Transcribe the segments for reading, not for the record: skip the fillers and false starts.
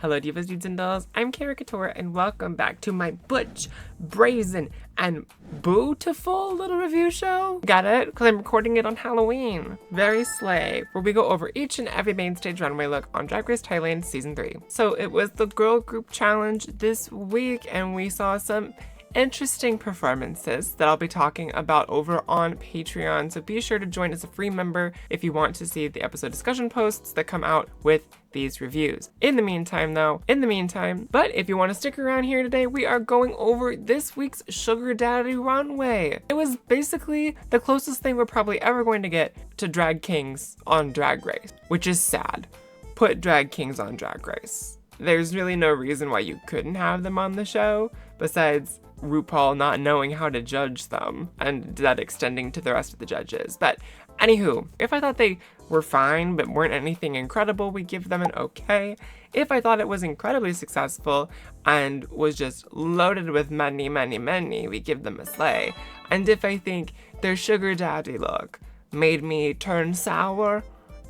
Hello divas, dudes, and dolls, I'm Caricature, and welcome back to my butch, brazen, and beautiful little review show. Got it? Because I'm recording it on Halloween. Very slay, where we go over each and every main stage runway look on Drag Race Thailand Season 3. So it was the girl group challenge this week, and we saw some interesting performances that I'll be talking about over on Patreon, so be sure to join as a free member if you want to see the episode discussion posts that come out with these reviews. In the meantime, but if you want to stick around here today, we are going over this week's Sugar Daddy runway. It was basically the closest thing we're probably ever going to get to drag kings on Drag Race, which is sad. Put drag kings on Drag Race. There's really no reason why you couldn't have them on the show, besides RuPaul not knowing how to judge them, and that extending to the rest of the judges. But anywho, if I thought they were fine but weren't anything incredible, we give them an okay. If I thought it was incredibly successful and was just loaded with many, we give them a slay. And if I think their sugar daddy look made me turn sour,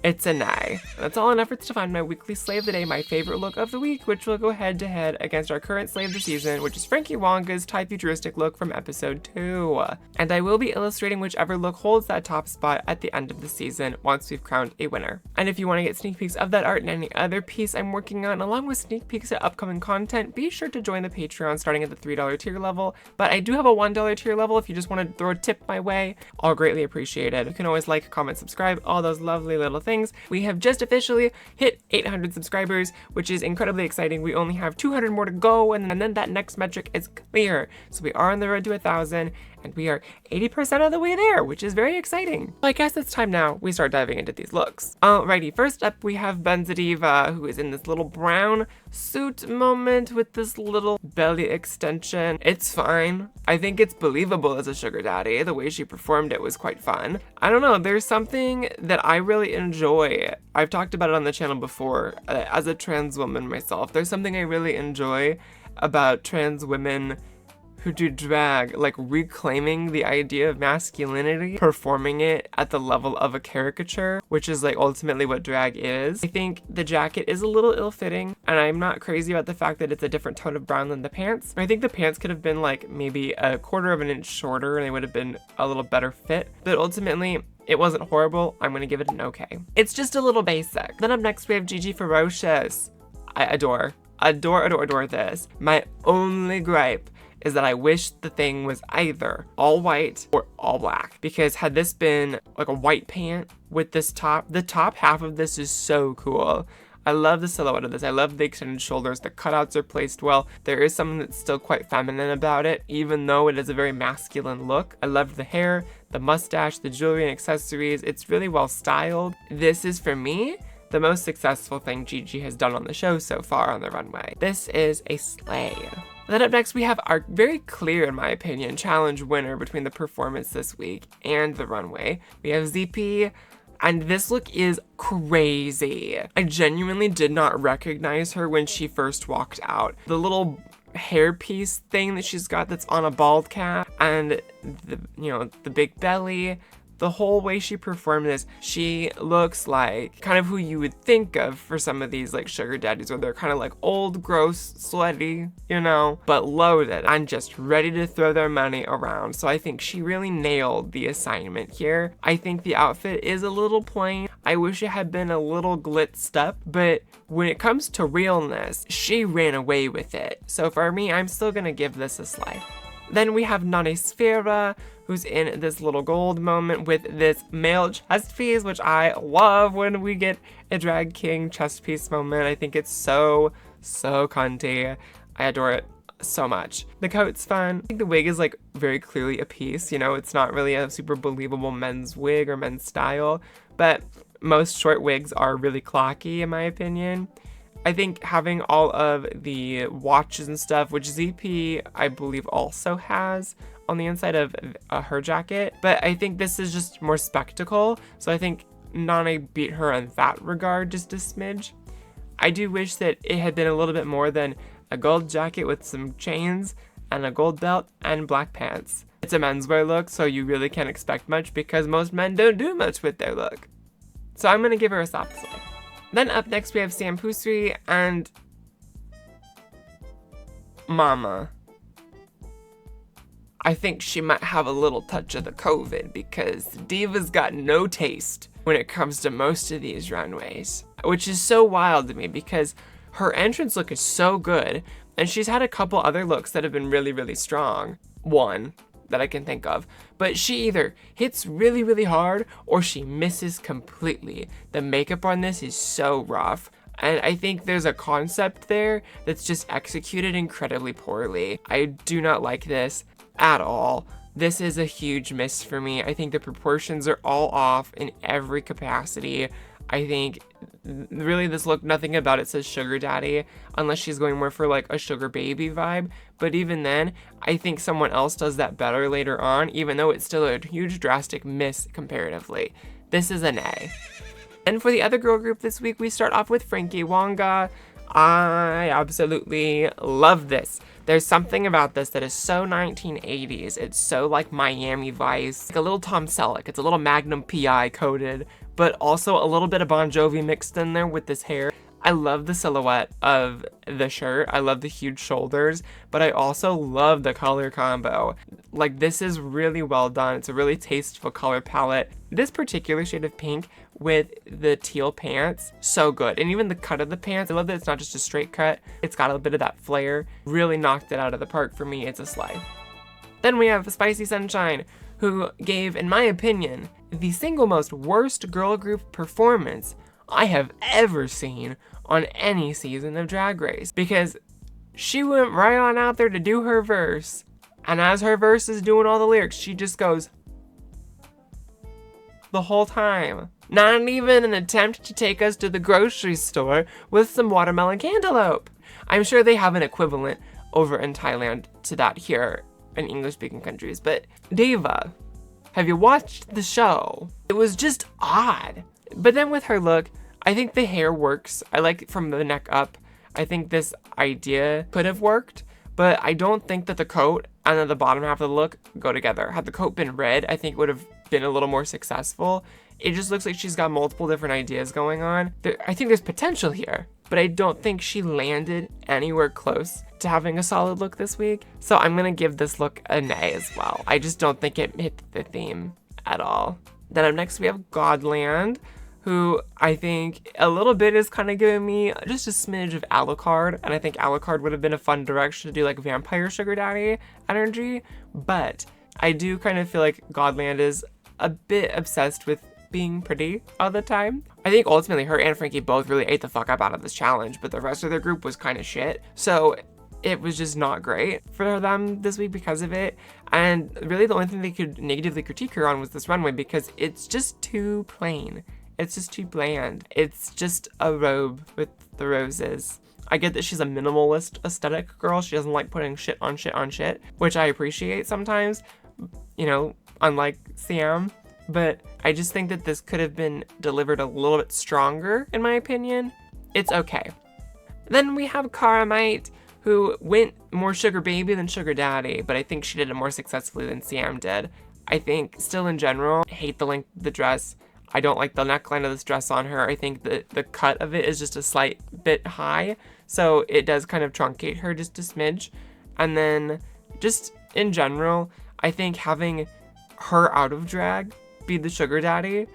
it's an A. That's all in efforts to find my weekly slay of the day, my favorite look of the week, which will go head to head against our current slay of the season, which is Frankie Wonga's Thai futuristic look from episode 2. And I will be illustrating whichever look holds that top spot at the end of the season once we've crowned a winner. And if you want to get sneak peeks of that art and any other piece I'm working on, along with sneak peeks at upcoming content, be sure to join the Patreon starting at the $3 tier level. But I do have a $1 tier level if you just want to throw a tip my way. I'll greatly appreciate it. You can always like, comment, subscribe, all those lovely little things. We have just officially hit 800 subscribers, which is incredibly exciting. We only have 200 more to go, and then that next metric is clear. So we are on the road to 1,000, and we are 80% of the way there, which is very exciting. Well, I guess it's time now we start diving into these looks. Alrighty, first up we have Benzadiva, who is in this little brown suit moment with this little belly extension. It's fine. I think it's believable as a sugar daddy. The way she performed it was quite fun. I don't know, there's something that I really enjoy. I've talked about it on the channel before. As a trans woman myself, there's something I really enjoy about trans women who do drag, like reclaiming the idea of masculinity, performing it at the level of a caricature, which is like ultimately what drag is. I think the jacket is a little ill-fitting, and I'm not crazy about the fact that it's a different tone of brown than the pants. I think the pants could have been like maybe a quarter of an inch shorter and they would have been a little better fit, but ultimately it wasn't horrible. I'm gonna give it an okay. It's just a little basic. Then up next we have Gigi Ferocious. I adore this. My only gripe is that I wish the thing was either all white or all black, because had this been like a white pant with this top, the top half of this is so cool. I love the silhouette of this. I love the extended shoulders. The cutouts are placed well. There is something that's still quite feminine about it, even though it is a very masculine look. I loved the hair, the mustache, the jewelry and accessories. It's really well styled. This is, for me, the most successful thing Gigi has done on the show so far on the runway. This is a slay. Then up next we have our very clear, in my opinion, challenge winner between the performance this week and the runway. We have ZP, and this look is crazy. I genuinely did not recognize her when she first walked out. The little hairpiece thing that she's got that's on a bald cap, and the big belly. The whole way she performed this, she looks like kind of who you would think of for some of these like sugar daddies, where they're kind of like old, gross, sweaty, but loaded and just ready to throw their money around. So I think she really nailed the assignment here. I think the outfit is a little plain. I wish it had been a little glitzed up, but when it comes to realness, she ran away with it. So for me, I'm still gonna give this a slay. Then we have Nani Sfera, who's in this little gold moment with this male chest piece, which I love when we get a drag king chest piece moment. I think it's so cunty. I adore it so much. The coat's fun. I think the wig is like very clearly a piece, it's not really a super believable men's wig or men's style, but most short wigs are really clocky in my opinion. I think having all of the watches and stuff, which ZP, I believe, also has on the inside of her jacket, but I think this is just more spectacle, so I think Nani beat her in that regard just a smidge. I do wish that it had been a little bit more than a gold jacket with some chains and a gold belt and black pants. It's a menswear look, so you really can't expect much because most men don't do much with their look. So I'm gonna give her a soft slay. Then up next we have Sam Pusri, and Mama, I think she might have a little touch of the COVID because Diva's got no taste when it comes to most of these runways, which is so wild to me because her entrance look is so good, and she's had a couple other looks that have been really, really strong. One that I can think of, but she either hits really, really hard or she misses completely. The makeup on this is so rough, and I think there's a concept there that's just executed incredibly poorly. I do not like this at all. This is a huge miss for me. I think the proportions are all off in every capacity. I think really this look, nothing about it says sugar daddy, unless she's going more for like a sugar baby vibe. But even then, I think someone else does that better later on, even though it's still a huge drastic miss comparatively. This is an A. And for the other girl group this week, we start off with Frankie Wonga. I absolutely love this. There's something about this that is so 1980s. It's so like Miami Vice, like a little Tom Selleck. It's a little Magnum PI coated, but also a little bit of Bon Jovi mixed in there with this hair. I love the silhouette of the shirt. I love the huge shoulders, but I also love the color combo. Like, this is really well done. It's a really tasteful color palette. This particular shade of pink with the teal pants, so good. And even the cut of the pants, I love that it's not just a straight cut. It's got a bit of that flare. Really knocked it out of the park for me. It's a slay. Then we have Spicy Sunshine, who gave, in my opinion, the single most worst girl group performance I have ever seen on any season of Drag Race, because she went right on out there to do her verse, and as her verse is doing all the lyrics, she just goes the whole time. Not even an attempt to take us to the grocery store with some watermelon cantaloupe. I'm sure they have an equivalent over in Thailand to that here in English-speaking countries, but Diva, have you watched the show? It was just odd. But then with her look, I think the hair works. I like it from the neck up. I think this idea could have worked, but I don't think that the coat and then the bottom half of the look go together. Had the coat been red, I think it would have been a little more successful. It just looks like she's got multiple different ideas going on. I think there's potential here, but I don't think she landed anywhere close to having a solid look this week. So I'm gonna give this look an A as well. I just don't think it hit the theme at all. Then up next we have Godland, who I think a little bit is kind of giving me just a smidge of Alucard, and I think Alucard would have been a fun direction to do like vampire sugar daddy energy, but I do kind of feel like Godland is a bit obsessed with being pretty all the time. I think ultimately her and Frankie both really ate the fuck up out of this challenge, but the rest of their group was kind of shit, so it was just not great for them this week because of it. And really the only thing they could negatively critique her on was this runway, because it's just too plain. It's just too bland. It's just a robe with the roses. I get that she's a minimalist aesthetic girl. She doesn't like putting shit on shit on shit, which I appreciate sometimes, you know, unlike Siam. But I just think that this could have been delivered a little bit stronger, in my opinion. It's okay. Then we have Karamite, who went more sugar baby than sugar daddy, but I think she did it more successfully than Siam did. I think still in general, I hate the length of the dress. I don't like the neckline of this dress on her. I think that the cut of it is just a slight bit high, so it does kind of truncate her just a smidge. And then just in general, I think having her out of drag be the sugar daddy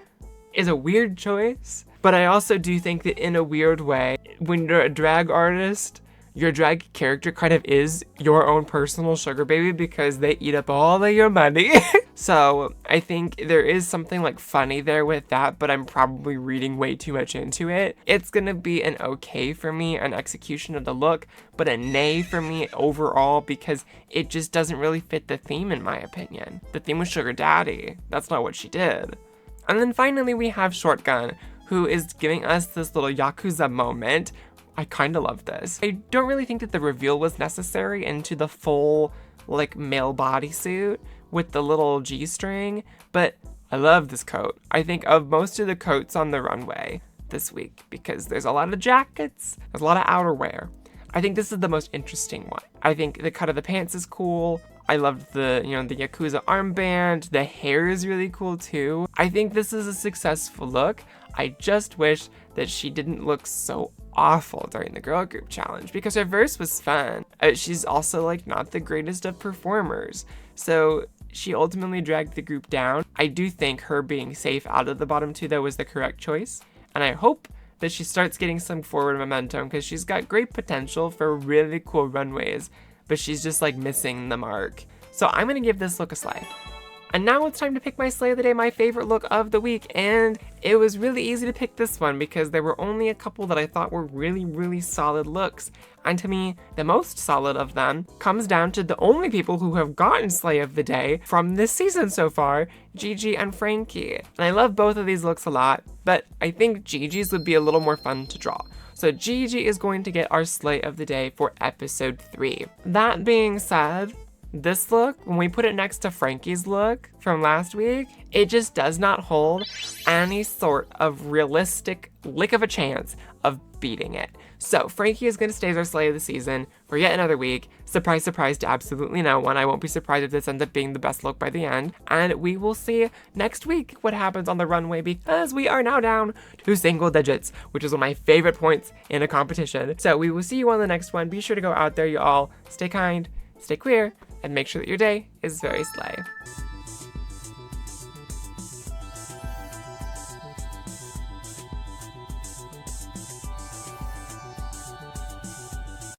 is a weird choice, but I also do think that in a weird way, when you're a drag artist, your drag character kind of is your own personal sugar baby because they eat up all of your money. So I think there is something like funny there with that, but I'm probably reading way too much into it. It's gonna be an okay for me, an execution of the look, but a nay for me overall because it just doesn't really fit the theme in my opinion. The theme was sugar daddy. That's not what she did. And then finally we have Shotgun, who is giving us this little Yakuza moment. I kind of love this. I don't really think that the reveal was necessary into the full, like, male bodysuit with the little G-string, but I love this coat. I think of most of the coats on the runway this week because there's a lot of jackets, there's a lot of outerwear. I think this is the most interesting one. I think the cut of the pants is cool. I loved the, the Yakuza armband. The hair is really cool too. I think this is a successful look. I just wish that she didn't look so awful during the girl group challenge because her verse was fun. She's also like not the greatest of performers. So she ultimately dragged the group down. I do think her being safe out of the bottom two though was the correct choice. And I hope that she starts getting some forward momentum because she's got great potential for really cool runways, but she's just like missing the mark. So I'm gonna give this look a slay. And now it's time to pick my slay of the day, my favorite look of the week. And it was really easy to pick this one because there were only a couple that I thought were really, really solid looks. And to me, the most solid of them comes down to the only people who have gotten slay of the day from this season so far, Gigi and Frankie. And I love both of these looks a lot, but I think Gigi's would be a little more fun to draw. So Gigi is going to get our slay of the day for episode 3. That being said, this look, when we put it next to Frankie's look from last week, it just does not hold any sort of realistic lick of a chance of beating it. So Frankie is going to stay as our slay of the season for yet another week. Surprise, surprise to absolutely no one. I won't be surprised if this ends up being the best look by the end. And we will see next week what happens on the runway because we are now down to single digits, which is one of my favorite points in a competition. So we will see you on the next one. Be sure to go out there, you all. Stay kind, stay queer, and make sure that your day is very slay.